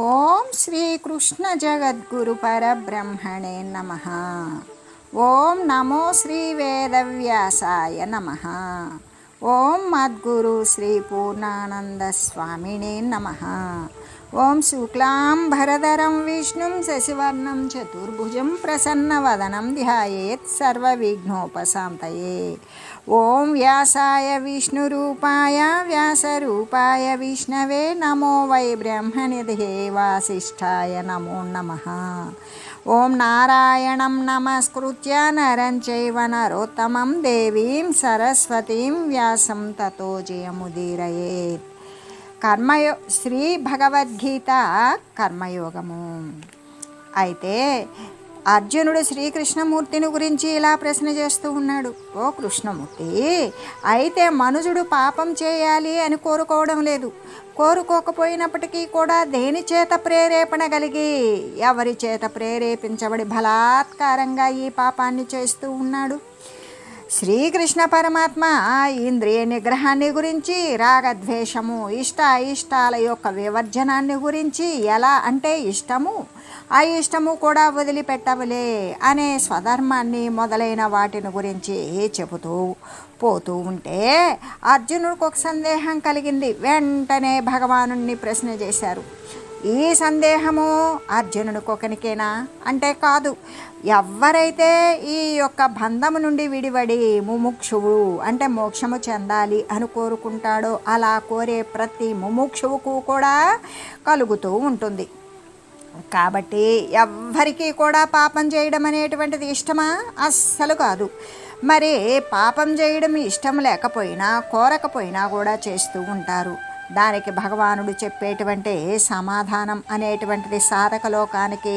ఓం శ్రీకృష్ణ జగద్గురు పరబ్రహ్మణే నమః. ఓం నమో శ్రీ వేదవ్యాసాయ నమః. ఓం మద్గురు శ్రీ పూర్ణానంద స్వామినే నమః. ఓం శుక్లాంబరధరం విష్ణుం శశివర్ణం చతుర్భుజం ప్రసన్నవదనం ధ్యాయేత్ సర్వవిఘ్నోపశాంతయే. ఓం వ్యాసాయ విష్ణురూపాయ వ్యాసరూపాయ విష్ణవే నమో వై బ్రహ్మనిధే వాసిష్ఠాయ నమో నమః. ఓం నారాయణం నమస్కృత్య నరం చైవ నరోత్తమం దేవీం సరస్వతీం వ్యాసం తతో జయముదీరయేత్. శ్రీ భగవద్గీత కర్మయోగము. అయితే అర్జునుడు శ్రీకృష్ణమూర్తిని గురించి ఇలా ప్రశ్న చేస్తూ ఉన్నాడు. ఓ కృష్ణమూర్తి, అయితే మనుజుడు పాపం చేయాలి అని కోరుకోవడం లేదు. కోరుకోకపోయినప్పటికీ కూడా దేని చేత ప్రేరేపణ కలిగి, ఎవరి చేత ప్రేరేపించబడి బలాత్కారంగా ఈ పాపాన్ని చేస్తూ ఉన్నాడు? శ్రీకృష్ణ పరమాత్మ ఇంద్రియ నిగ్రహాన్ని గురించి, రాగద్వేషము, ఇష్టాల యొక్క వివర్జనాన్ని గురించి, ఎలా అంటే ఇష్టము అయిష్టము కూడా వదిలిపెట్టవలే అనే స్వధర్మాన్ని మొదలైన వాటిని గురించి చెబుతూ పోతూ ఉంటే అర్జునుడికి ఒక సందేహం కలిగింది. వెంటనే భగవానుణ్ణి ప్రశ్న చేశారు. ఈ సందేహము అర్జునుడికొకనికేనా అంటే కాదు. ఎవరైతే ఈ యొక్క బంధము నుండి విడివడి ముముక్షువు అంటే మోక్షము చెందాలి అని కోరుకుంటాడో అలా కోరే ప్రతి ముముక్షువుకు కూడా కలుగుతూ ఉంటుంది. కాబట్టి ఎవ్వరికీ కూడా పాపం చేయడం అనేటువంటిది ఇష్టమా? అస్సలు కాదు. మరి పాపం చేయడం ఇష్టం లేకపోయినా కోరకపోయినా కూడా చేస్తూ ఉంటారు. దానికి భగవానుడు చెప్పేటువంటి సమాధానం అనేటువంటిది సాధక లోకానికి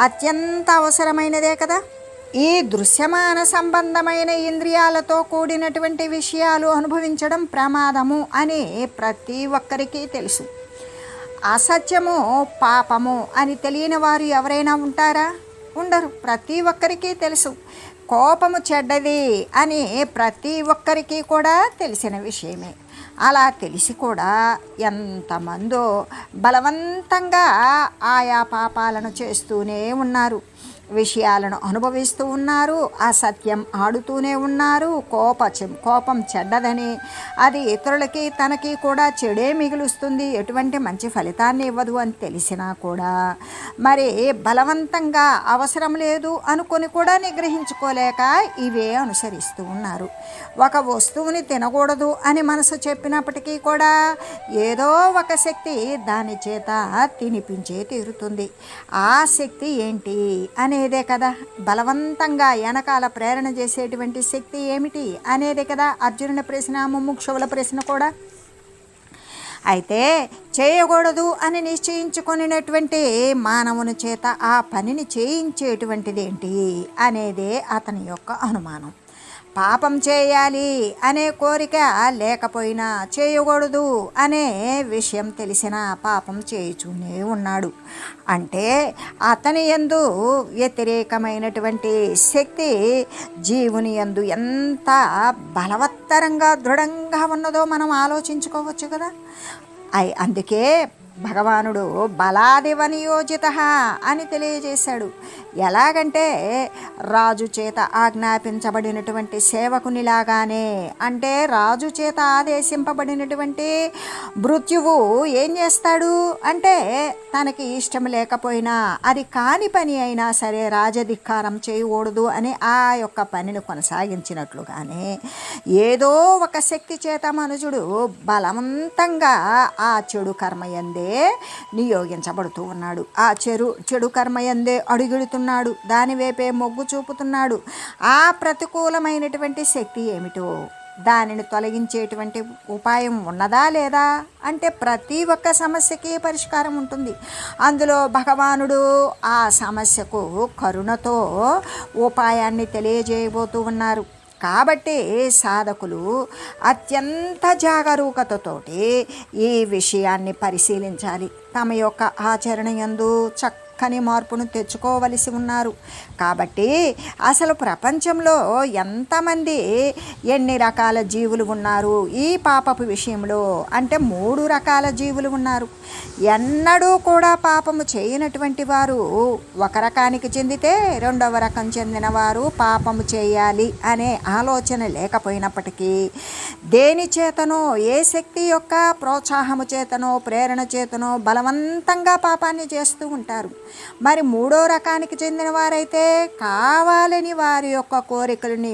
అత్యంత అవసరమైనదే కదా. ఈ దృశ్యమాన సంబంధమైన ఇంద్రియాలతో కూడినటువంటి విషయాలు అనుభవించడం ప్రమాదము అని ప్రతి ఒక్కరికి తెలుసు. అసత్యము పాపము అని తెలియని వారు ఎవరైనా ఉంటారా? ఉండరు. ప్రతి ఒక్కరికి తెలుసు. కోపము చెడ్డది అని ప్రతి ఒక్కరికి కూడా తెలిసిన విషయమే. అలా తెలిసి కూడా ఎంతమందో బలవంతంగా ఆయా పాపాలను చేస్తూనే ఉన్నారు, విషయాలను అనుభవిస్తూ ఉన్నారు, అసత్యం ఆడుతూనే ఉన్నారు. కోపం చెడ్డదని, అది ఇతరులకి తనకి కూడా చెడే మిగులుస్తుంది, ఎటువంటి మంచి ఫలితాన్ని ఇవ్వదు అని తెలిసినా కూడా మరి బలవంతంగా అవసరం లేదు అనుకొని కూడా నిగ్రహించుకోలేక ఇవే అనుసరిస్తూ ఉన్నారు. ఒక వస్తువుని తినకూడదు అని మనసు చెప్పినప్పటికీ కూడా ఏదో ఒక శక్తి దాని చేత తినిపించే తీరుతుంది. ఆ శక్తి ఏంటి అనేదే కదా బలవంతంగా వెనకాల ప్రేరణ చేసేటువంటి శక్తి ఏమిటి అనేదే కదా అర్జునుని ప్రశ్న, ముముక్షువుల ప్రశ్న కూడా. అయితే చేయకూడదు అని నిశ్చయించుకునేటువంటి మానవుని చేత ఆ పనిని చేయించేటువంటిది ఏంటి అనేదే అతని యొక్క అనుమానం. పాపం చేయాలి అనే కోరిక లేకపోయినా చేయకూడదు అనే విషయం తెలిసిన పాపం చేయుచూనే ఉన్నాడు. అంటే అతని యందు వ్యతిరేకమైనటువంటి శక్తి జీవుని యందు ఎంత బలవత్తరంగా దృఢంగా ఉన్నదో మనం ఆలోచించుకోవచ్చు కదా. అందుకే భగవానుడు బలాదివనియోజిత అని తెలియజేశాడు. ఎలాగంటే రాజు చేత ఆజ్ఞాపించబడినటువంటి సేవకునిలాగానే, అంటే రాజు చేత ఆదేశింపబడినటువంటి మృత్యువు ఏం చేస్తాడు అంటే తనకి ఇష్టం లేకపోయినా అది కాని పని అయినా సరే రాజధిక్కారం చేయకూడదు అని ఆ యొక్క పనిని కొనసాగించినట్లుగానే ఏదో ఒక శక్తి చేత మనుజుడు బలవంతంగా ఆ చెడు కర్మయందే నియోగించబడుతూ ఉన్నాడు. ఆ చెడు కర్మయందే అడుగుడుతున్నాడు, దాని వైపే మొగ్గు చూపుతున్నాడు. ఆ ప్రతికూలమైనటువంటి శక్తి ఏమిటో దానిని తొలగించేటువంటి ఉపాయం ఉన్నదా లేదా అంటే ప్రతి ఒక్క సమస్యకి పరిష్కారం ఉంటుంది. అందులో భగవానుడు ఆ సమస్యకు కరుణతో ఉపాయాన్ని తెలియజేయబోతూ ఉన్నారు. కాబట్టి సాధకులు అత్యంత జాగరూకతతోటి ఈ విషయాన్ని పరిశీలించాలి. తమ యొక్క ఆచరణ యందు చక్కని మార్పును తెచ్చుకోవలసి ఉన్నారు. కాబట్టి అసలు ప్రపంచంలో ఎంతమంది ఎన్ని రకాల జీవులు ఉన్నారు ఈ పాపపు విషయంలో అంటే 3 రకాల జీవులు ఉన్నారు. ఎన్నడూ కూడా పాపము చేయనటువంటి వారు ఒక రకానికి చెందితే రెండవ రకం చెందిన వారు పాపము చేయాలి అనే ఆలోచన లేకపోయినప్పటికీ దేని చేతనో ఏ శక్తి యొక్క ప్రోత్సాహము చేతనో ప్రేరణ చేతనో బలవంతంగా పాపాన్ని చేస్తూ ఉంటారు. మరి 3వ రకానికి చెందిన వారైతే కావాలని వారి యొక్క కోరికలని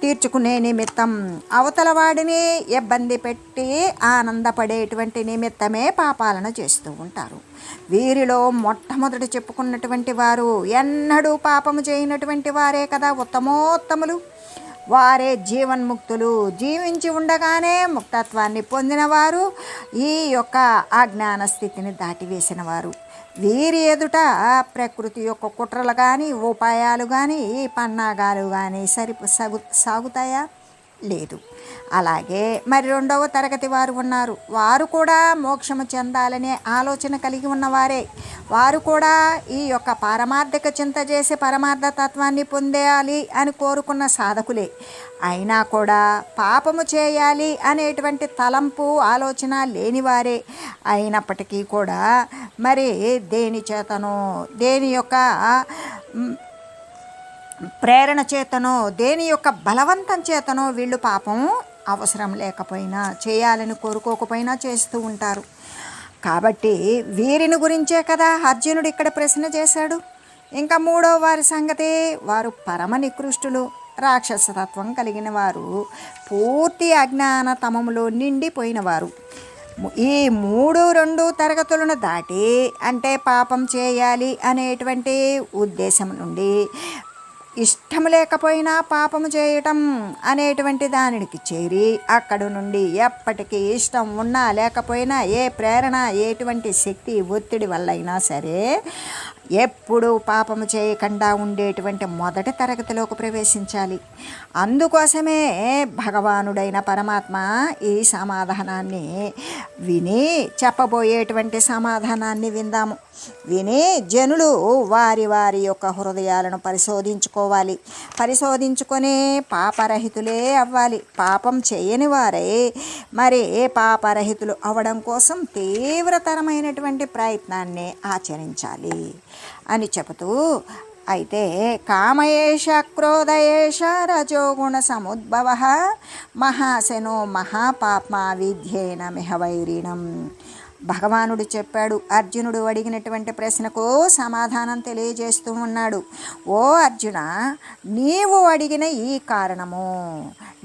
తీర్చుకునే నిమిత్తం అవతల వాడిని ఇబ్బంది పెట్టి ఆనందపడేటువంటి నిమిత్తమే పాపాలను చేస్తూ ఉంటారు. వీరిలో మొట్టమొదటి చెప్పుకున్నటువంటి వారు ఎన్నడూ పాపము చేయనటువంటి వారే కదా ఉత్తమోత్తములు. వారే జీవన్ముక్తులు. జీవించి ఉండగానే ముక్తత్వాన్ని పొందినవారు, ఈ యొక్క అజ్ఞాన స్థితిని దాటివేసిన వారు. వీరి ఎదుట ప్రకృతి యొక్క కుట్రలు కానీ ఉపాయాలు కానీ పన్నాగాలు కానీ సాగుతాయా? లేదు. అలాగే మరి 2వ తరగతి వారు ఉన్నారు. వారు కూడా మోక్షము చెందాలనే ఆలోచన కలిగి ఉన్నవారే. వారు కూడా ఈ యొక్క పారమార్థిక చింత చేసి పరమార్థ తత్వాన్ని పొందేయాలి అని కోరుకున్న సాధకులే. అయినా కూడా పాపము చేయాలి అనేటువంటి తలంపు ఆలోచన లేనివారే. అయినప్పటికీ కూడా మరి దేని చేతనో దేని యొక్క ప్రేరణ చేతనో దేని యొక్క బలవంతం చేతనో వీళ్ళు పాపం అవసరం లేకపోయినా చేయాలని కోరుకోకపోయినా చేస్తూ ఉంటారు. కాబట్టి వీరిని గురించే కదా అర్జునుడు ఇక్కడ ప్రశ్న చేశాడు. ఇంకా 3వ వారి సంగతి, వారు పరమ నికృష్టులు, రాక్షసతత్వం కలిగిన వారు, పూర్తి అజ్ఞానతమములో నిండిపోయినవారు. ఈ 3-2 తరగతులను దాటి అంటే పాపం చేయాలి అనేటువంటి ఉద్దేశం నుండి ఇష్టం లేకపోయినా పాపము చేయటం అనేటువంటి దానికి చేరి అక్కడి నుండి ఎప్పటికీ ఇష్టం ఉన్నా లేకపోయినా ఏ ప్రేరణ ఎటువంటి శక్తి ఒత్తిడి వల్ల అయినా సరే ఎప్పుడు పాపము చేయకుండా ఉండేటువంటి మొదటి తరగతిలోకి ప్రవేశించాలి. అందుకోసమే భగవానుడైన పరమాత్మ ఈ సమాధానాన్ని విని చెప్పబోయేటువంటి సమాధానాన్ని విందాము. విని జనులు వారి వారి యొక్క హృదయాలను పరిశోధించుకోవాలి. పరిశోధించుకొని పాపరహితులే అవ్వాలి. పాపం చేయని వారే మరి పాపరహితులు అవ్వడం కోసం తీవ్రతరమైనటువంటి ప్రయత్నాన్ని ఆచరించాలి అని చెబుతూ, అయితే కామయేష క్రోధయేష రజోగుణ సముద్భవ మహాశనో మహాపాప్మా విద్యేన మిహవైరిణం. భగవానుడు చెప్పాడు. అర్జునుడు అడిగినటువంటి ప్రశ్నకు సమాధానం తెలియజేస్తూ ఉన్నాడు. ఓ అర్జున, నీవు అడిగిన ఈ కారణము,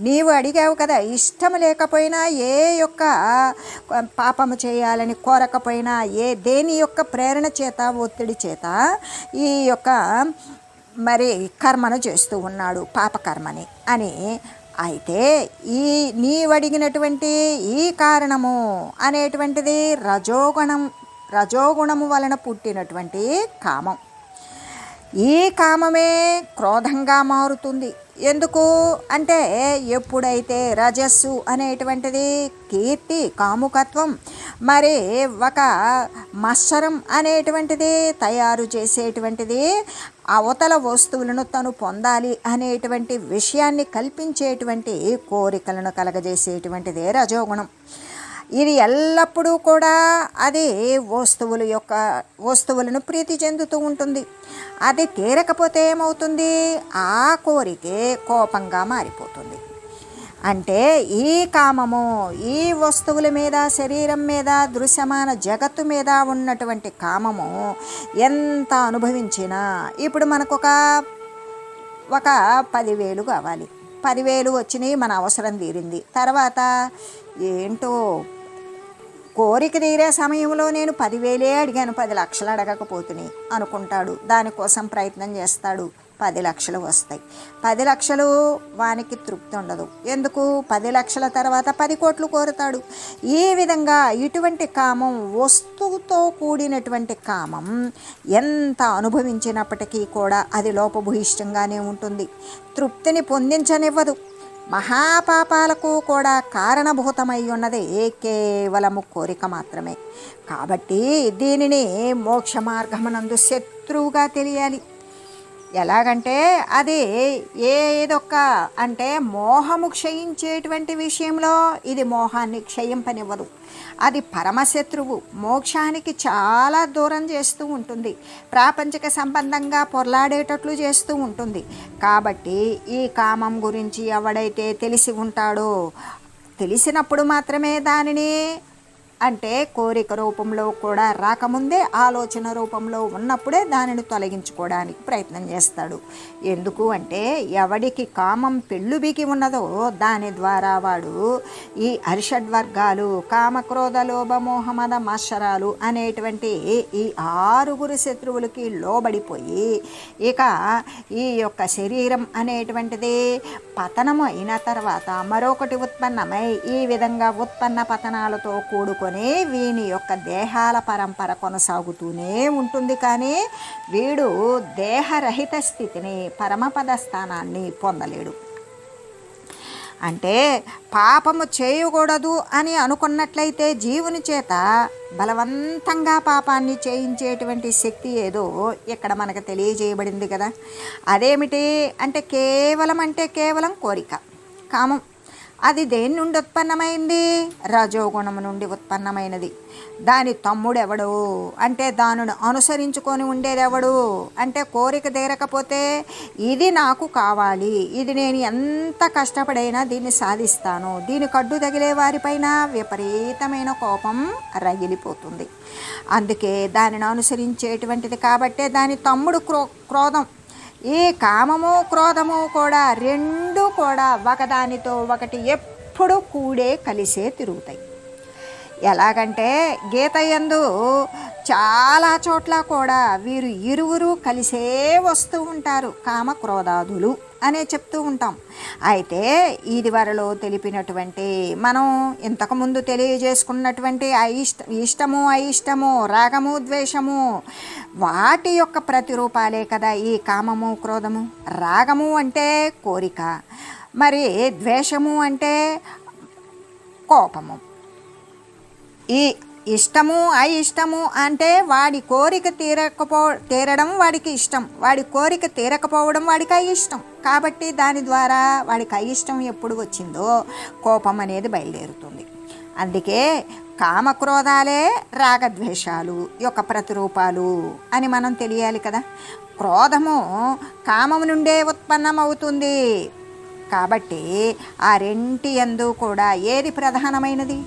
నీవు అడిగావు కదా, ఇష్టం లేకపోయినా ఏ యొక్క పాపము చేయాలని కోరకపోయినా దేని యొక్క ప్రేరణ చేత ఒత్తిడి చేత ఈ యొక్క మరి కర్మను చేస్తూ ఉన్నాడు, పాపకర్మని అని. అయితే ఈ నీవడిగినటువంటి ఈ కారణము అనేటువంటిది రజోగుణము వలన పుట్టినటువంటి కామం. ఈ కామమే క్రోధంగా మారుతుంది. ఎందుకు అంటే ఎప్పుడైతే రజస్సు అనేటువంటిది కీర్తి, కాముకత్వం, మరి ఒక మత్సరం అనేటువంటిది తయారు చేసేటువంటిది అవతల వస్తువులను తను పొందాలి అనేటువంటి విషయాన్ని కల్పించేటువంటి కోరికలను కలగజేసేటువంటిదే రజోగుణం. ఇది ఎల్లప్పుడూ కూడా అది వస్తువులను ప్రీతి చెందుతూ ఉంటుంది. అది తీరకపోతే ఏమవుతుంది? ఆ కోరికే కోపంగా మారిపోతుంది. అంటే ఈ కామము ఈ వస్తువుల మీద, శరీరం మీద, దృశ్యమాన జగత్తు మీద ఉన్నటువంటి కామము ఎంత అనుభవించినా, ఇప్పుడు మనకు ఒక 10,000 కావాలి, 10,000 వచ్చినాయి, మన అవసరం తీరింది. తర్వాత ఏంటో కోరిక తీరే సమయంలో నేను 10,000 అడిగాను, 10 లక్షలు అడగకపోతున్నాయి అనుకుంటాడు. దానికోసం ప్రయత్నం చేస్తాడు, 10 లక్షలు వస్తాయి. 10 లక్షలు వానికి తృప్తి ఉండదు. ఎందుకు? 10 లక్షల తర్వాత 10 కోట్లు కోరుతాడు. ఈ విధంగా ఇటువంటి కామం, వస్తువుతో కూడినటువంటి కామం ఎంత అనుభవించినప్పటికీ కూడా అది లోపభూయిష్టంగానే ఉంటుంది, తృప్తిని పొందించనివ్వదు. మహాపాపాలకు కూడా కారణభూతమై ఉన్నది కేవలము కోరిక మాత్రమే. కాబట్టి దీనిని మోక్ష మార్గమునందు శత్రువుగా తెలియాలి. ఎలాగంటే అది ఏదొక్క అంటే మోహము క్షయించేటువంటి విషయంలో ఇది మోహాన్ని క్షయింపనివ్వదు. అది పరమశత్రువు, మోక్షానికి చాలా దూరం చేస్తూ ఉంటుంది, ప్రాపంచిక సంబంధంగా పొర్లాడేటట్లు చేస్తూ ఉంటుంది. కాబట్టి ఈ కామం గురించి ఎవడైతే తెలిసి ఉంటాడో, తెలిసినప్పుడు మాత్రమే దానిని అంటే కోరిక రూపంలో కూడా రాకముందే ఆలోచన రూపంలో ఉన్నప్పుడే దానిని తొలగించుకోవడానికి ప్రయత్నం చేస్తాడు. ఎందుకు అంటే ఎవడికి కామం పెళ్ళుబికి ఉన్నదో దాని ద్వారా వాడు ఈ అరిషడ్వర్గాలు కామక్రోధ లోభ మోహ మద మత్సరాలు అనేటువంటి ఈ 6 శత్రువులకి లోబడిపోయి ఇక ఈ యొక్క శరీరం అనేటువంటిది పతనము అయిన తర్వాత మరొకటి ఉత్పన్నమై ఈ విధంగా ఉత్పన్న పతనాలతో కూడుకొని వీని యొక్క దేహాల పరంపర కొనసాగుతూనే ఉంటుంది. కానీ వీడు దేహరహిత స్థితిని పరమపద స్థానాన్ని పొందలేడు. అంటే పాపము చేయకూడదు అని అనుకున్నట్లయితే జీవుని చేత బలవంతంగా పాపాన్ని చేయించేటువంటి శక్తి ఏదో ఇక్కడ మనకు తెలియజేయబడింది కదా. అదేమిటి అంటే కేవలం కోరిక, కామం. అది దేని నుండి ఉత్పన్నమైంది? రజోగుణము నుండి ఉత్పన్నమైనది. దాని తమ్ముడెవడు అంటే దానిని అనుసరించుకొని ఉండేదెవడు అంటే కోరిక తీరకపోతే ఇది నాకు కావాలి, ఇది నేను ఎంత కష్టపడైనా దీన్ని సాధిస్తాను, దీనికి అడ్డు తగిలే వారిపైన విపరీతమైన కోపం రగిలిపోతుంది. అందుకే దానిని అనుసరించేటువంటిది. కాబట్టే దాని తమ్ముడు క్రోధం. ఈ కామము క్రోధము కూడా రెండు కూడా ఒకదానితో ఒకటి ఎప్పుడు కూడే కలిసే తిరుగుతాయి. ఎలాగంటే గీత యందు చాలా చోట్ల కూడా వీరు ఇరువురు కలిసే వస్తూ ఉంటారు, కామ క్రోధాదులు అనే చెప్తూ ఉంటాం. అయితే ఇదివరలో తెలిపినటువంటి మనం ఇంతకుముందు తెలియజేసుకున్నటువంటి ఇష్టము అయిష్టము రాగము ద్వేషము వాటి యొక్క ప్రతిరూపాలే కదా ఈ కామము క్రోధము. రాగము అంటే కోరిక, మరి ద్వేషము అంటే కోపము. ఈ ఇష్టము అయిష్టము అంటే వాడి కోరిక తీరడం వాడికి ఇష్టం, వాడి కోరిక తీరకపోవడం వాడికి అయిష్టం. కాబట్టి దాని ద్వారా వాడికి అయిష్టం ఎప్పుడు వచ్చిందో కోపం అనేది బయలుదేరుతుంది. అందుకే కామక్రోధాలే రాగద్వేషాలు యొక్క ప్రతిరూపాలు అని మనం తెలియాలి కదా. క్రోధము కామము నుండే ఉత్పన్నమవుతుంది. కాబట్టి ఆ రెంటి యందు కూడా ఏది ప్రధానమైనది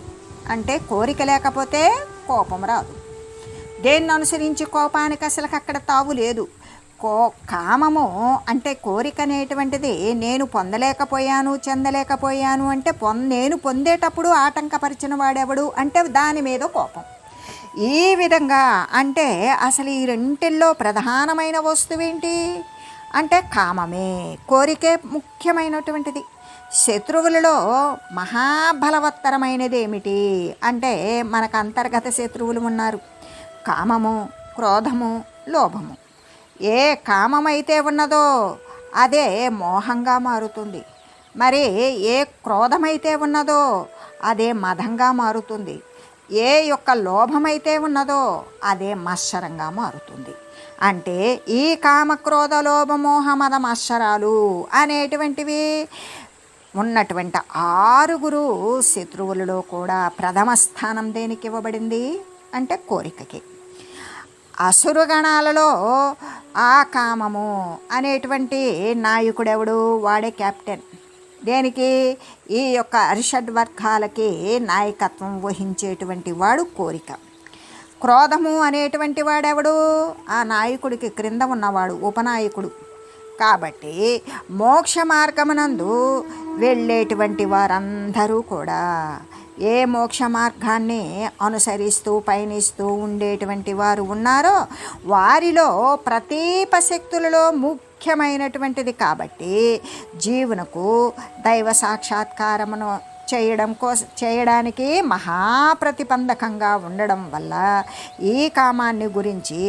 అంటే కోరిక లేకపోతే కోపం రాదు. దేన్ని అనుసరించి కోపానికి అసలు అక్కడ తావు లేదు. కామము అంటే కోరిక అనేటువంటిది నేను పొందలేకపోయాను చెందలేకపోయాను అంటే నేను పొందేటప్పుడు ఆటంకపరిచిన వాడెవడు అంటే దాని మీద కోపం. ఈ విధంగా అంటే అసలు ఈ రెంటిల్లో ప్రధానమైన వస్తువేంటి అంటే కామమే, కోరికే ముఖ్యమైనటువంటిది. శత్రువులలో మహాబలవత్తరమైనది ఏమిటి అంటే మనకు అంతర్గత శత్రువులు ఉన్నారు, కామము క్రోధము లోభము. ఏ కామమైతే ఉన్నదో అదే మోహంగా మారుతుంది, మరి ఏ క్రోధమైతే ఉన్నదో అదే మదంగా మారుతుంది, ఏ యొక్క లోభమైతే ఉన్నదో అదే మత్సరంగా మారుతుంది. అంటే ఈ కామక్రోధ లోభ మోహ మద మత్సరాలు అనేటువంటివి ఉన్నటువంటి 6 శత్రువులలో కూడా ప్రథమ స్థానం దేనికి ఇవ్వబడింది అంటే కోరికకి. అసురగణాలలో ఆ కామము అనేటువంటి నాయకుడెవడు వాడే కెప్టెన్. దేనికి ఈ యొక్క అరిషడ్ వర్గాలకి నాయకత్వం వహించేటువంటి వాడు కోరిక. క్రోధము అనేటువంటి వాడెవడు ఆ నాయకుడికి క్రింద ఉన్నవాడు ఉపనాయకుడు. కాబట్టి మోక్ష మార్గమునందు వెళ్ళేటువంటి వారందరూ కూడా ఏ మోక్ష మార్గాన్ని అనుసరిస్తూ పయనిస్తూ ఉండేటువంటి వారు ఉన్నారో వారిలో ప్రతీప శక్తులలో ముఖ్యమైనటువంటిది. కాబట్టి జీవునకు దైవ సాక్షాత్కారమును చేయడానికి మహాప్రతిబంధకంగా ఉండడం వల్ల ఈ కామాన్ని గురించి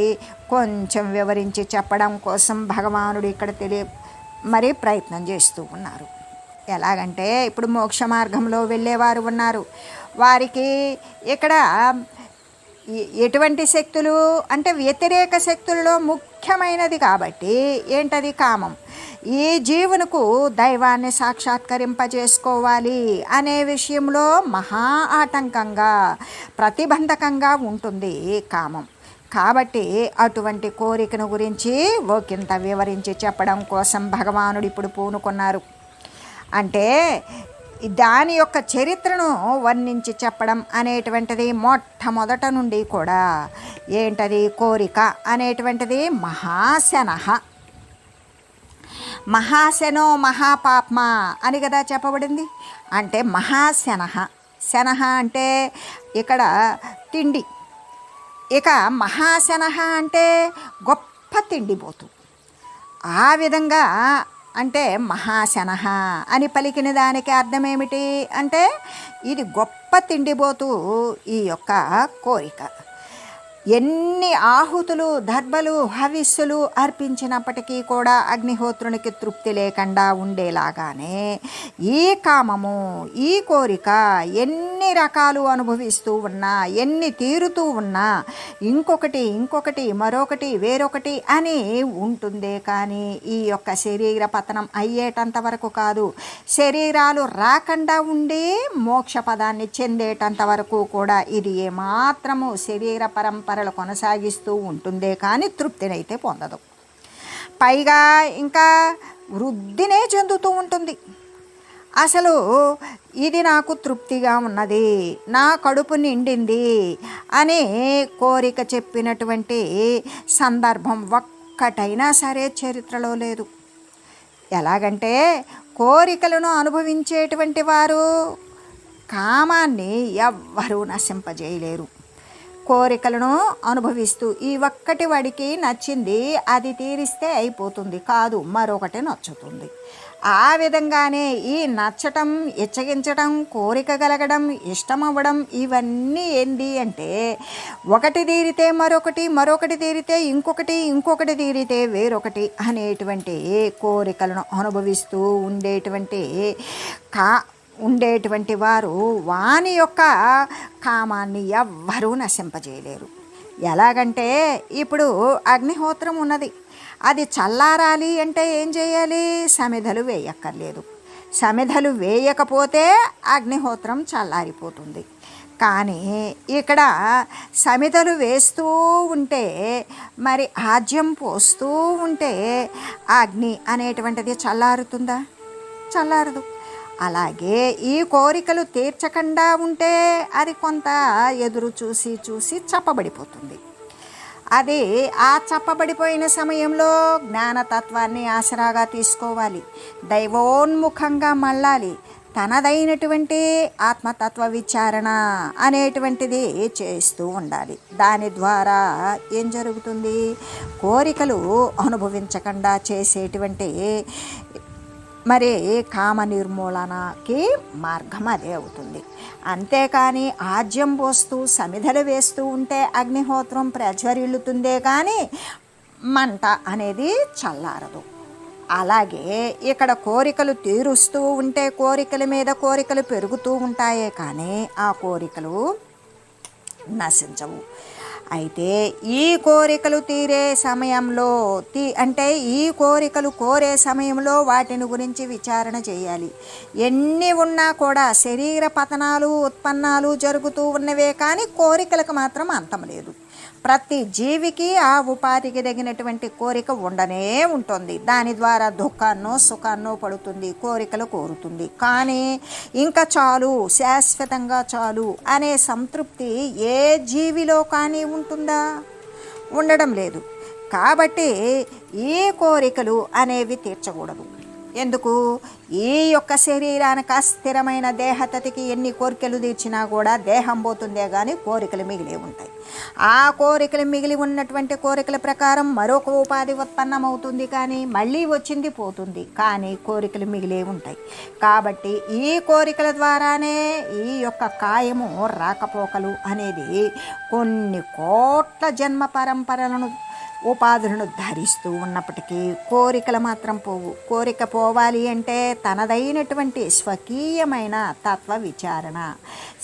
కొంచెం వివరించి చెప్పడం కోసం భగవానుడు ఇక్కడ ప్రయత్నం చేస్తూ ఉన్నారు. ఎలాగంటే ఇప్పుడు మోక్ష మార్గంలో వెళ్ళేవారు ఉన్నారు. వారికి ఇక్కడ ఎటువంటి శక్తులు అంటే వ్యతిరేక శక్తుల్లో ముఖ్యమైనది కాబట్టి ఏంటది? కామం. ఈ జీవునకు దైవాన్ని సాక్షాత్కరింపజేసుకోవాలి అనే విషయంలో మహా ఆటంకంగా ప్రతిబంధకంగా ఉంటుంది కామం. కాబట్టి అటువంటి కోరికను గురించి ఒకంత వివరించి చెప్పడం కోసం భగవానుడు ఇప్పుడు పూనుకున్నారు. అంటే దాని యొక్క చరిత్రను వర్ణించి చెప్పడం అనేటువంటిది మొట్టమొదట నుండి కూడా ఏంటది? కోరిక అనేటువంటిది మహాశనః. మహాశనో మహాపాప్మ అని కదా చెప్పబడింది. అంటే మహాశనః. శనః అంటే ఇక్కడ తిండి. ఇక మహాశనః అంటే గొప్ప తిండిపోతు. ఆ విధంగా అంటే మహాశనః అని పలికిన దానికి అర్థమేమిటి అంటే ఇది గొప్ప తిండిపోతూ ఈ యొక్క కోరిక. ఎన్ని ఆహుతులు దర్భలు హవిస్సులు అర్పించినప్పటికీ కూడా అగ్నిహోత్రునికి తృప్తి లేకుండా ఉండేలాగానే ఈ కామము ఈ కోరిక ఎన్ని రకాలు అనుభవిస్తూ ఉన్నా ఎన్ని తీరుతూ ఉన్నా ఇంకొకటి మరొకటి వేరొకటి అని ఉంటుందే కానీ ఈ యొక్క శరీర పతనం అయ్యేటంత వరకు కాదు. శరీరాలు రాకుండా ఉండి మోక్ష పదాన్ని చెందేటంత వరకు కూడా ఇది ఏమాత్రము శరీర పరంపరలు కొనసాగిస్తూ ఉంటుందే కానీ తృప్తినైతే పొందదు. పైగా ఇంకా వృద్ధినే చెందుతూ ఉంటుంది. అసలు ఇది నాకు తృప్తిగా ఉన్నది, నా కడుపు నిండింది అని కోరిక చెప్పినటువంటి సందర్భం ఒక్కటైనా సరే చరిత్రలో లేదు. ఎలాగంటే కోరికలను అనుభవించేటువంటి వారు కామాన్ని ఎవ్వరూ నశింపజేయలేరు. కోరికలను అనుభవిస్తూ ఈ ఒక్కటి వాడికి నచ్చింది అది తీరిస్తే అయిపోతుంది కాదు, మరొకటి నచ్చుతుంది. ఆ విధంగానే ఈ నచ్చటం ఇచ్చగించటం కోరిక కలగడం ఇష్టం అవ్వడం ఇవన్నీ ఏంటి అంటే ఒకటి తీరితే మరొకటి తీరితే ఇంకొకటి తీరితే వేరొకటి అనేటువంటి కోరికలను అనుభవిస్తూ ఉండేటువంటి వారు వాని యొక్క కామాన్ని ఎవ్వరూ నశింపజేయలేరు. ఎలాగంటే ఇప్పుడు అగ్నిహోత్రం ఉన్నది, అది చల్లారాలి అంటే ఏం చేయాలి? సమిధలు వేయక్కర్లేదు. సమిధలు వేయకపోతే అగ్నిహోత్రం చల్లారిపోతుంది. కానీ ఇక్కడ సమిధలు వేస్తూ ఉంటే మరి ఆజ్యం పోస్తూ ఉంటే అగ్ని అనేటువంటిది చల్లారుతుందా? చల్లారదు. అలాగే ఈ కోరికలు తీర్చకుండా ఉంటే అది కొంత ఎదురు చూసి చప్పబడిపోతుంది. అది ఆ చప్పబడిపోయిన సమయంలో జ్ఞానతత్వాన్ని ఆసరాగా తీసుకోవాలి, దైవోన్ముఖంగా మళ్ళాలి, తనదైనటువంటి ఆత్మతత్వ విచారణ అనేటువంటిది చేస్తూ ఉండాలి. దాని ద్వారా ఏం జరుగుతుంది? కోరికలు అనుభవించకుండా చేసేటువంటి మరి కామ నిర్మూలనకి మార్గం అదే అవుతుంది. అంతేకాని ఆజ్యం పోస్తూ సమిధలు వేస్తూ ఉంటే అగ్నిహోత్రం ప్రజ్వరిల్లుతుందే కానీ మంట అనేది చల్లారదు. అలాగే ఇక్కడ కోరికలు తీరుస్తూ ఉంటే కోరికల మీద కోరికలు పెరుగుతూ ఉంటాయే కానీ ఆ కోరికలు నశించవు. అయితే ఈ కోరికలు తీరే సమయంలో అంటే ఈ కోరికలు కోరే సమయంలో వాటిని గురించి విచారణ చేయాలి. ఎన్ని ఉన్నా కూడా శరీర పతనాలు ఉత్పన్నాలు జరుగుతూ ఉన్నవే కానీ కోరికలకు మాత్రం అంతం లేదు. ప్రతి జీవికి ఆ ఉపాధికి తగినటువంటి కోరిక ఉండనే ఉంటుంది. దాని ద్వారా దుఃఖాన్నో సుఖాన్నో పడుతుంది, కోరికలు కోరుతుంది. కానీ ఇంకా చాలు, శాశ్వతంగా చాలు అనే సంతృప్తి ఏ జీవిలో కానీ ఉంటుందా? ఉండడం లేదు. కాబట్టి ఈ కోరికలు అనేవి తీర్చకూడదు. ఎందుకు? ఈ యొక్క శరీరానికి అస్థిరమైన దేహతతికి ఎన్ని కోరికలు తీర్చినా కూడా దేహం పోతుందే కానీ కోరికలు మిగిలి ఉంటాయి. ఆ కోరికలు మిగిలి ఉన్నటువంటి కోరికల ప్రకారం మరొక ఉపాధి ఉత్పన్నమవుతుంది, కానీ మళ్ళీ వచ్చింది పోతుంది, కానీ కోరికలు మిగిలే ఉంటాయి. కాబట్టి ఈ కోరికల ద్వారానే ఈ యొక్క కాయము రాకపోకలు అనేది కొన్ని కోట్ల జన్మ పరంపరలను ఉపాధులను ధరిస్తూ ఉన్నప్పటికీ కోరికలు మాత్రం పోవు. కోరిక పోవాలి అంటే తనదైనటువంటి స్వకీయమైన తత్వ విచారణ,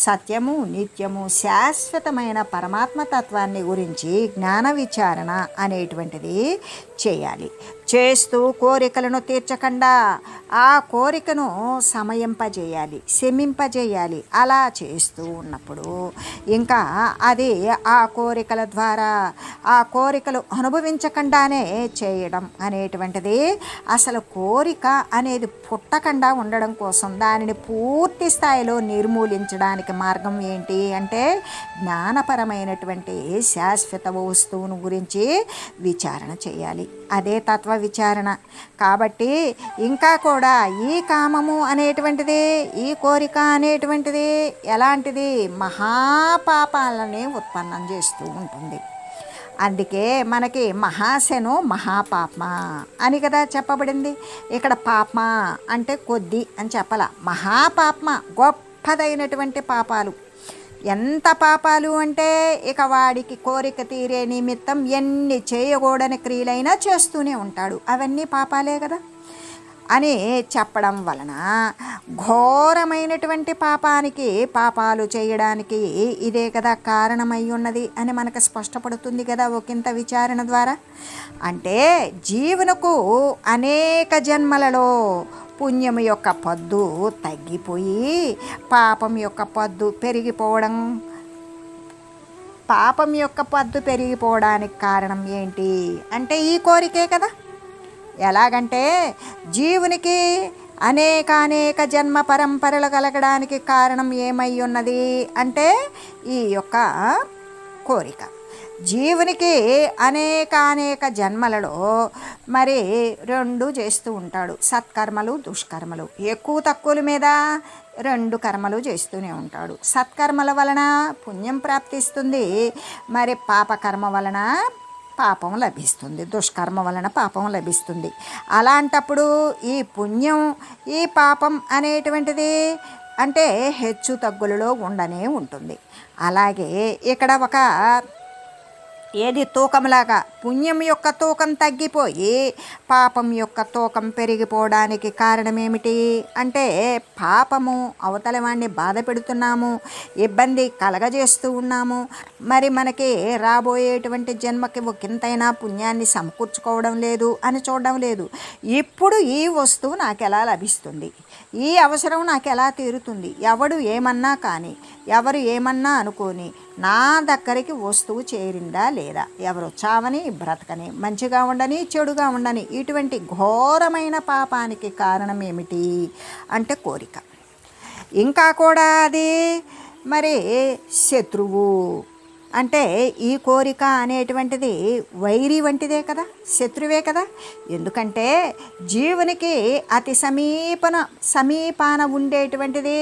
సత్యము నిత్యము శాశ్వతమైన పరమాత్మ తత్వాన్ని గురించి జ్ఞాన విచారణ అనేటువంటిది చేయాలి. చేస్తూ కోరికలను తీర్చకుండా ఆ కోరికను సమయింపజేయాలి, శమింపజేయాలి. అలా చేస్తూ ఉన్నప్పుడు ఇంకా అది ఆ కోరికల ద్వారా ఆ కోరికలు అనుభవించకుండానే చేయడం అనేటువంటిది, అసలు కోరిక అనేది పుట్టకుండా ఉండడం కోసం దానిని పూర్తి స్థాయిలో నిర్మూలించడానికి మార్గం ఏంటి అంటే జ్ఞానపరమైనటువంటి శాశ్వత వస్తువును గురించి విచారణ చేయాలి. అదే తత్వ విచారణ. కాబట్టి ఇంకా కూడా ఈ కామము అనేటువంటిది, ఈ కోరిక అనేటువంటిది ఎలాంటిది, మహాపాపాలని ఉత్పన్నం చేస్తూ ఉంటుంది. అందుకే మనకి మహాశను మహాపాపమ అని కదా చెప్పబడింది. ఇక్కడ పాపమ అంటే కొద్ది అని చెప్పాల, మహాపాపమ గొప్పదైనటువంటి పాపాలు. ఎంత పాపాలు అంటే ఇక వాడికి కోరిక తీరే నిమిత్తం ఎన్ని చేయకూడని క్రియలైనా చేస్తూనే ఉంటాడు. అవన్నీ పాపాలే కదా అని చెప్పడం వలన ఘోరమైనటువంటి పాపానికి, పాపాలు చేయడానికి ఇదే కదా కారణమై ఉన్నది అని మనకు స్పష్టపడుతుంది కదా ఒకంత విచారణ ద్వారా. అంటే జీవనకు అనేక జన్మలలో పుణ్యం యొక్క పద్దు తగ్గిపోయి పాపం యొక్క పద్దు పెరిగిపోవడం, పాపం యొక్క పద్దు పెరిగిపోవడానికి కారణం ఏంటి అంటే ఈ కోరికే కదా. ఎలాగంటే జీవునికి అనేక జన్మ పరంపరలు కలగడానికి కారణం ఏమై ఉన్నది అంటే ఈ యొక్క కోరిక. జీవునికి అనేక జన్మలలో మరి రెండు చేస్తూ ఉంటాడు, సత్కర్మలు దుష్కర్మలు. ఎక్కువ తక్కువల మీద రెండు కర్మలు చేస్తూనే ఉంటాడు. సత్కర్మల వలన పుణ్యం ప్రాప్తిస్తుంది, మరి పాపకర్మ వలన పాపం లభిస్తుంది, దుష్కర్మ వలన పాపం లభిస్తుంది. అలాంటప్పుడు ఈ పుణ్యం ఈ పాపం అనేటువంటిది అంటే హెచ్చు తగ్గులలో ఉండనే ఉంటుంది. అలాగే ఇక్కడ ఒక ఏది తూకంలాగా పుణ్యం యొక్క తూకం తగ్గిపోయి పాపం యొక్క తూకం పెరిగిపోవడానికి కారణం ఏమిటి అంటే పాపము, అవతల వాడిని బాధ పెడుతున్నాము, ఇబ్బంది కలగజేస్తూ ఉన్నాము, మరి మనకి రాబోయేటువంటి జన్మకి ఒకంతైనా పుణ్యాన్ని సమకూర్చుకోవడం లేదు అని చూడడం లేదు. ఇప్పుడు ఈ వస్తువు నాకు ఎలా లభిస్తుంది, ఈ అవసరం నాకు ఎలా తీరుతుంది, ఎవడు ఏమన్నా కానీ ఎవరు ఏమన్నా అనుకోని నా దగ్గరికి వస్తువు చేరిందా లేదా, ఎవరు చావని బ్రతకని, మంచిగా ఉండని చెడుగా ఉండని, ఇటువంటి ఘోరమైన పాపానికి కారణం ఏమిటి అంటే కోరిక. ఇంకా కూడా అది మరి శత్రువు. అంటే ఈ కోరిక అనేటువంటిది వైరి వంటిదే కదా, శత్రువే కదా. ఎందుకంటే జీవునికి అతి సమీపాన ఉండేటువంటిది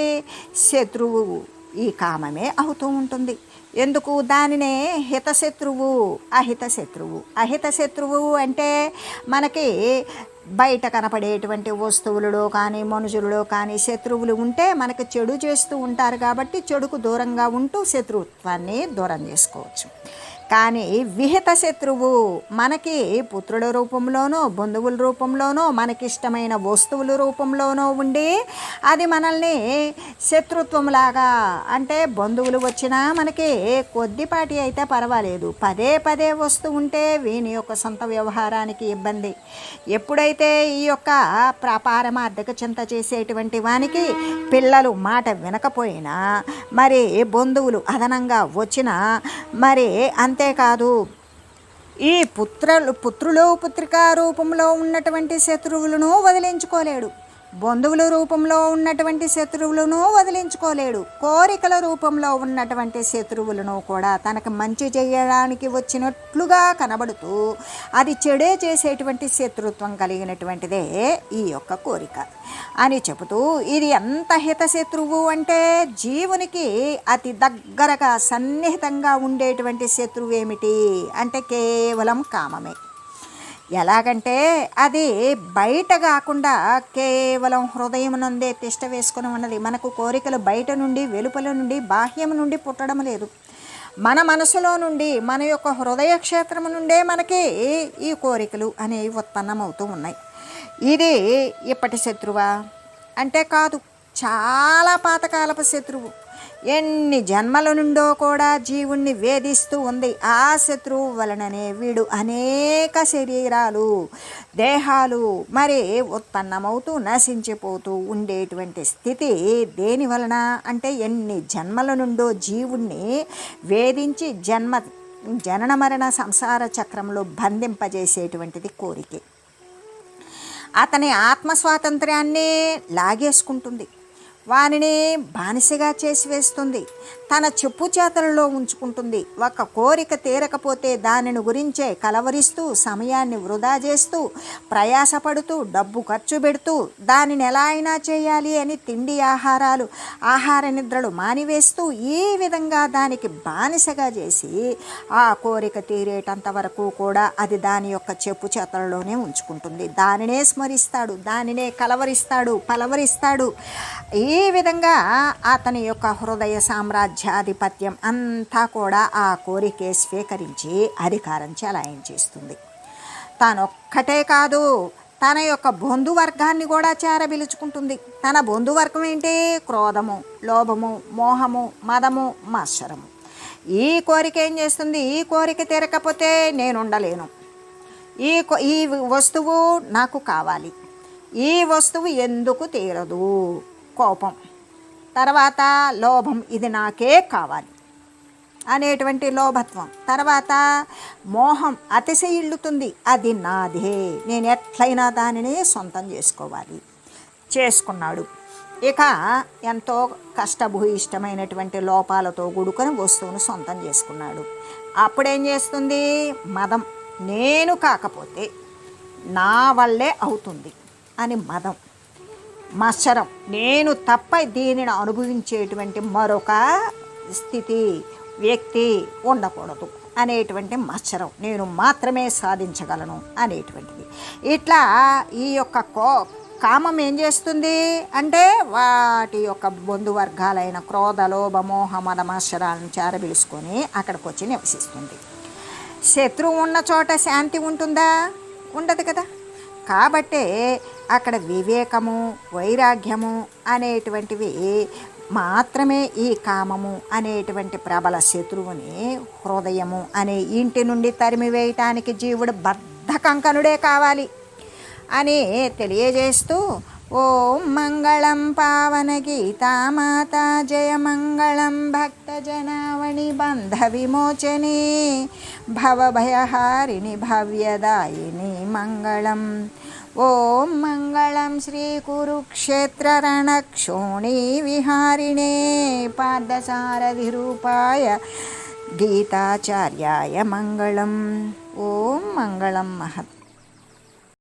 శత్రువు ఈ కామమే అవుతూ ఉంటుంది. ఎందుకు దానినే హితశత్రువు అహితశత్రువు. అహితశత్రువు అంటే మనకి బయట కనపడేటువంటి వస్తువులలో కానీ మనుషులలో కానీ శత్రువులు ఉంటే మనకి చెడు చేస్తూ ఉంటారు కాబట్టి చెడుకు దూరంగా ఉంటూ శత్రుత్వాన్ని దూరం చేసుకోవచ్చు. కానీ విహిత శత్రువు మనకి పుత్రుల రూపంలోనో బంధువుల రూపంలోనో మనకిష్టమైన వస్తువుల రూపంలోనో ఉండి అది మనల్ని శత్రుత్వంలాగా, అంటే బంధువులు వచ్చినా మనకి కొద్దిపాటి అయితే పర్వాలేదు, పదే వస్తూ ఉంటే వీని యొక్క సొంత వ్యవహారానికి ఇబ్బంది. ఎప్పుడైతే ఈ యొక్క పారమార్థిక చింత చేసేటువంటి వానికి పిల్లలు మాట వినకపోయినా, మరి బంధువులు అదనంగా వచ్చినా, మరి అంతేకాదు ఈ పుత్రులు పుత్రికా రూపంలో ఉన్నటువంటి శత్రువులను వదిలించుకోలేడు, బంధువుల రూపంలో ఉన్నటువంటి శత్రువులను వదిలించుకోలేడు, కోరికల రూపంలో ఉన్నటువంటి శత్రువులను కూడా తనకు మంచి చేయడానికి వచ్చినట్లుగా కనబడుతూ అది చెడే చేసేటువంటి శత్రుత్వం కలిగినటువంటిదే ఈ యొక్క కోరిక అని చెబుతూ, ఇది ఎంత హితశత్రువు అంటే జీవునికి అతి దగ్గరగా సన్నిహితంగా ఉండేటువంటి శత్రువు ఏమిటి అంటే కేవలం కామమే. ఎలాగంటే అది బయట కాకుండా కేవలం హృదయం నుండే తిష్ట వేసుకుని ఉన్నది. మనకు కోరికలు బయట నుండి వెలుపల నుండి బాహ్యం నుండి పుట్టడం లేదు, మన మనసులో నుండి మన యొక్క హృదయ క్షేత్రం నుండే మనకి ఈ కోరికలు అనేవి ఉత్పన్నమవుతూ ఉన్నాయి. ఇది ఇప్పటి శత్రువా అంటే కాదు, చాలా పాతకాలపు శత్రువు. ఎన్ని జన్మల నుండో కూడా జీవుణ్ణి వేధిస్తూ ఉంది. ఆ శత్రువు వలననే వీడు అనేక శరీరాలు, దేహాలు మరి ఉత్పన్నమవుతూ నశించిపోతూ ఉండేటువంటి స్థితి దేని వలన అంటే ఎన్ని జన్మల నుండో జీవుణ్ణి వేధించి జనన మరణ సంసార చక్రంలో బంధింపజేసేటువంటిది కోరికే. అతని ఆత్మ స్వాతంత్ర్యాన్ని లాగేసుకుంటుంది, వారిని బానిసగా చేసి వేస్తుంది, తన చెప్పు చేతలలో ఉంచుకుంటుంది. ఒక కోరిక తీరకపోతే దానిని గురించే కలవరిస్తూ సమయాన్ని వృధా చేస్తూ ప్రయాసపడుతూ డబ్బు ఖర్చు పెడుతూ దానిని ఎలా అయినా చేయాలి అని తిండి ఆహార నిద్రలు మానివేస్తూ ఈ విధంగా దానికి బానిసగా చేసి ఆ కోరిక తీరేటంత వరకు కూడా అది దాని యొక్క చెప్పు చేతలలోనే ఉంచుకుంటుంది. దానినే స్మరిస్తాడు, దానినే కలవరిస్తాడు, పలవరిస్తాడు. ఈ విధంగా అతని యొక్క హృదయ సామ్రాజ్యాధిపత్యం అంతా కూడా ఆ కోరికే స్వీకరించి అధికారం చెలాయించేస్తుంది. తానొక్కటే కాదు, తన యొక్క బంధువర్గాన్ని కూడా చేరబిలుచుకుంటుంది. తన బంధువర్గం ఏంటి? క్రోధము, లోభము, మోహము, మదము, మత్సరము. ఈ కోరిక ఏం చేస్తుంది? ఈ కోరిక తీరకపోతే నేను ఉండలేను, ఈ వస్తువు నాకు కావాలి, ఈ వస్తువు ఎందుకు తీరదు, కోపం. తర్వాత లోభం, ఇది నాకే కావాలి అనేటువంటి లోభత్వం. తర్వాత మోహం, అతిశయిల్లుతుంది, అది నాదే, నేను ఎట్లయినా దానిని సొంతం చేసుకోవాలి. చేసుకున్నాడు. ఇక ఎంతో కష్టభూయిష్టమైనటువంటి లోపాలతో కూడుకొని వస్తువును సొంతం చేసుకున్నాడు. అప్పుడేం చేస్తుంది? మదం, నేను కాకపోతే నా వల్లే అవుతుంది అని మదం. మత్సరం, నేను తప్ప దీనిని అనుభవించేటువంటి మరొక స్థితి వ్యక్తి ఉండకూడదు అనేటువంటి మత్సరం, నేను మాత్రమే సాధించగలను అనేటువంటిది. ఇట్లా ఈ యొక్క కామం ఏం చేస్తుంది అంటే వాటి యొక్క బంధువర్గాలైన క్రోధ, లోభ, మోహ, మద, మత్సరాలను చేరబిలుసుకొని అక్కడికి వచ్చి నివసిస్తుంది. శత్రువు ఉన్న చోట శాంతి ఉంటుందా? ఉండదు కదా. కాబట్టే అక్కడ వివేకము, వైరాగ్యము అనేటువంటివి మాత్రమే ఈ కామము అనేటువంటి ప్రబల శత్రువుని హృదయము అనే ఇంటి నుండి తరిమివేయటానికి జీవుడు బద్ధకంకనుడే కావాలి అని తెలియజేస్తూ ఓం మంగళం పావన గీతామాత జయ మంగళం భక్తజనావళి బంధ విమోచని భవభయహారిణి భవ్యదాయిని మంగళం. ఓం మంగళం శ్రీ కురుక్షేత్ర రణక్షోణీ విహారిణే పార్థసారథి రూపాయ గీతాచార్యాయ మంగళం. ఓం మంగళం మహత్.